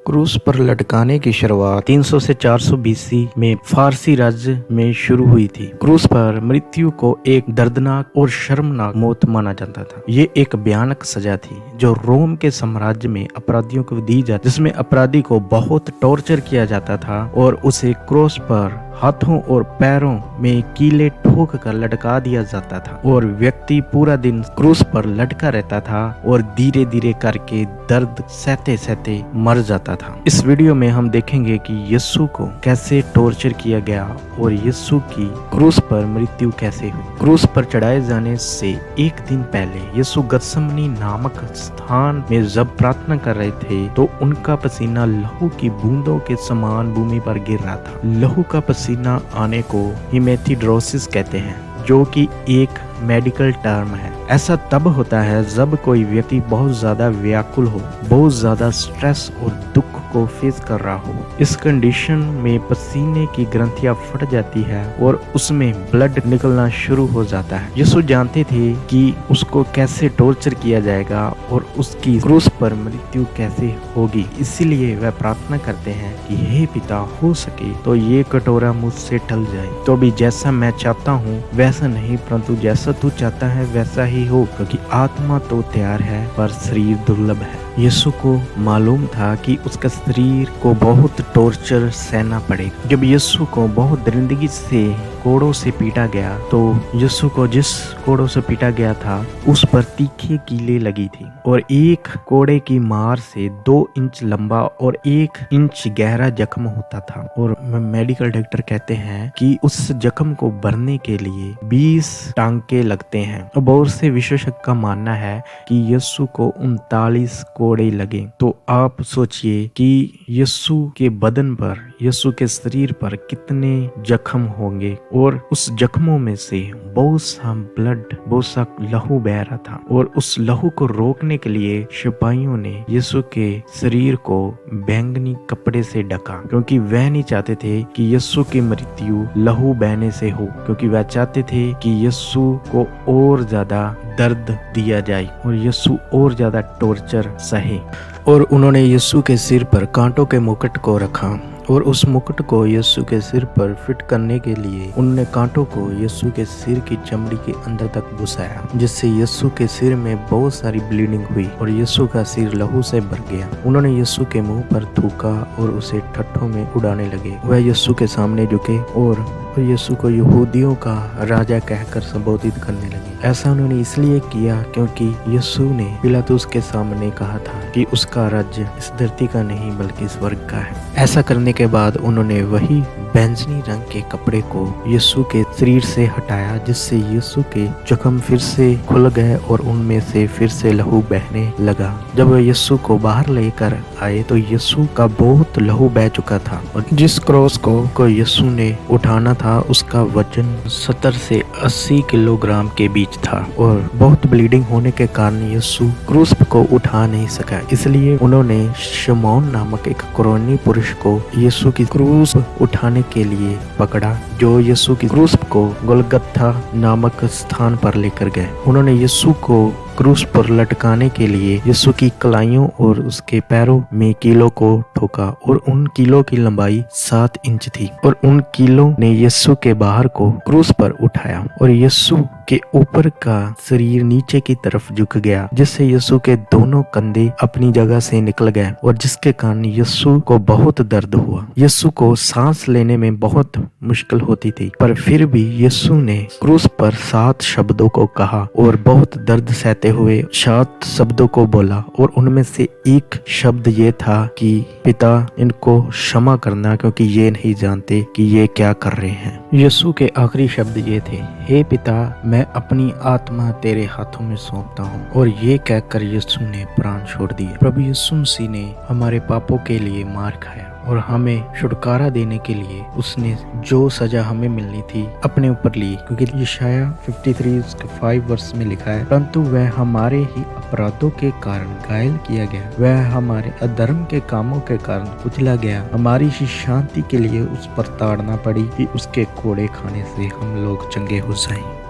क्रूस पर लटकाने की शुरुआत 300 से 400 बीसी में फारसी राज्य में शुरू हुई थी। क्रूस पर मृत्यु को एक दर्दनाक और शर्मनाक मौत माना जाता था। ये एक भयानक सजा थी जो रोम के साम्राज्य में अपराधियों को दी जाती, जिसमें अपराधी को बहुत टॉर्चर किया जाता था और उसे क्रूस पर हाथों और पैरों में कीले ठोक कर लटका दिया जाता था और व्यक्ति पूरा दिन क्रूस पर लटका रहता था और धीरे धीरे करके दर्द सहते सहते मर जाता था। इस वीडियो में हम देखेंगे कि यीशु को कैसे टॉर्चर किया गया और यीशु की क्रूस पर मृत्यु कैसे हुई। क्रूस पर चढ़ाए जाने से एक दिन पहले यीशु गत्समनी नामक स्थान में जब प्रार्थना कर रहे थे तो उनका पसीना लहू की बूंदों के समान भूमि पर गिर रहा था। लहू का पसीना आने को हेमेथोइड्रोसिस कहते हैं, जो कि एक मेडिकल टर्म है। ऐसा तब होता है जब कोई व्यक्ति बहुत ज्यादा व्याकुल हो, बहुत ज्यादा स्ट्रेस और दुख को फेस कर रहा हो। इस कंडीशन में पसीने की ग्रंथियां फट जाती है और उसमें ब्लड निकलना शुरू हो जाता है। यीशु जानते थे कि उसको कैसे टॉर्चर किया जाएगा और उसकी क्रूस पर मृत्यु कैसे होगी, इसीलिए वह प्रार्थना करते हैं कि हे पिता, हो सके तो ये कटोरा मुझसे टल जाए, तो भी जैसा मैं चाहता हूँ वैसा नहीं, परंतु जैसा तू चाहता है वैसा ही हो, क्योंकि आत्मा तो तैयार है पर शरीर दुर्लभ है। यीशु को मालूम था कि उसका शरीर को बहुत टॉर्चर सहना पड़ेगा। जब यीशु को बहुत दरिंदगी से कोड़ों से पीटा गया तो यीशु को जिस कोड़ों से पीटा गया था उस पर तीखे कीले लगी थी और एक कोड़े की मार से 2 इंच लंबा और 1 इंच गहरा जख्म होता था। और मेडिकल डॉक्टर कहते हैं कि उस जख्म को भरने के लिए 20 टांके लगते हैं और बहुत से विशेषज्ञ का मानना है कि यीशु को 39 कोड़े लगे। तो आप सोचिए कि यीशु के बदन पर, यीशु के शरीर पर कितने जख्म होंगे और उस जख्मों में से बहुत सा ब्लड, बहुत सा लहू बह रहा था और उस लहू को रोकने के लिए सिपाहियों ने यीशु के शरीर को बैंगनी कपड़े से ढका, क्योंकि वह नहीं चाहते थे कि यीशु की मृत्यु लहू बहने से हो, क्योंकि वह चाहते थे कि यीशु को और ज्यादा दर्द दिया जाए और यीशु और ज्यादा टॉर्चर सहे। और उन्होंने यीशु के सिर पर कांटों के मुकुट को रखा और उस मुकुट को यीशु के सिर पर फिट करने के लिए उन्होंने कांटों को यीशु के सिर की चमड़ी के अंदर तक घुसाया, जिससे यीशु के सिर में बहुत सारी ब्लीडिंग हुई और यीशु का सिर लहू से भर गया। उन्होंने यीशु के मुंह पर थूका और उसे ठट्ठों में उड़ाने लगे। वह यीशु के सामने झुके और यीशु को यहूदियों का राजा कहकर संबोधित करने लगे। ऐसा उन्होंने इसलिए किया क्योंकि यीशु ने पिलातुस के सामने कहा था कि उसका राज्य इस धरती का नहीं बल्कि स्वर्ग का है। ऐसा करने के बाद उन्होंने वही बैंगनी रंग के कपड़े को यीशु के शरीर से हटाया, जिससे यीशु के जख्म फिर से खुल गए और उनमें से फिर से लहू बहने लगा। जब यीशु को बाहर लेकर आए तो यीशु का बहुत लहू बह चुका था और जिस क्रॉस को यीशु ने उठाना था उसका वजन 70 से 80 किलोग्राम के बीच था और बहुत ब्लीडिंग होने के कारण यीशु क्रूस को उठा नहीं सका। इसलिए उन्होंने शमौन नामक एक कुरैनी पुरुष को यीशु की क्रूस उठाने के लिए पकड़ा, जो यीशु की क्रूस को गोलगत्था नामक स्थान पर लेकर गए। उन्होंने यीशु को क्रूस पर लटकाने के लिए यीशु की कलाइयों और उसके पैरों में कीलों को ठोका और उन कीलों की लंबाई 7 इंच थी और उन कीलों ने यीशु के बाहर को क्रूस पर उठाया और यीशु के ऊपर का शरीर नीचे की तरफ झुक गया, जिससे यीशु के दोनों कंधे अपनी जगह से निकल गए और जिसके कारण यीशु को बहुत दर्द हुआ। यीशु को सांस लेने में बहुत मुश्किल होती थी, पर फिर भी यीशु ने क्रूस पर 7 शब्दों को कहा और बहुत दर्द सहते हुए 7 शब्दों को बोला और उनमें से एक शब्द ये था कि पिता, इनको क्षमा करना क्योंकि ये नहीं जानते कि ये क्या कर रहे हैं। यीशु के आखिरी शब्द ये थे, हे पिता, मैं अपनी आत्मा तेरे हाथों में सौंपता हूँ। और ये कहकर यीशु ने प्राण छोड़ दिए। प्रभु यीशु मसीह ने हमारे पापों के लिए मार खाया और हमें छुटकारा देने के लिए उसने जो सजा हमें मिलनी थी अपने ऊपर ली, क्योंकि यशायाह 53:5 वर्ष में लिखा है, परंतु वह हमारे ही अपराधों के कारण घायल किया गया, वह हमारे अधर्म के कामों के कारण कुचला गया, हमारी ही शांति के लिए उस पर ताड़ना पड़ी कि उसके कोड़े खाने से हम लोग चंगे हो जाएं।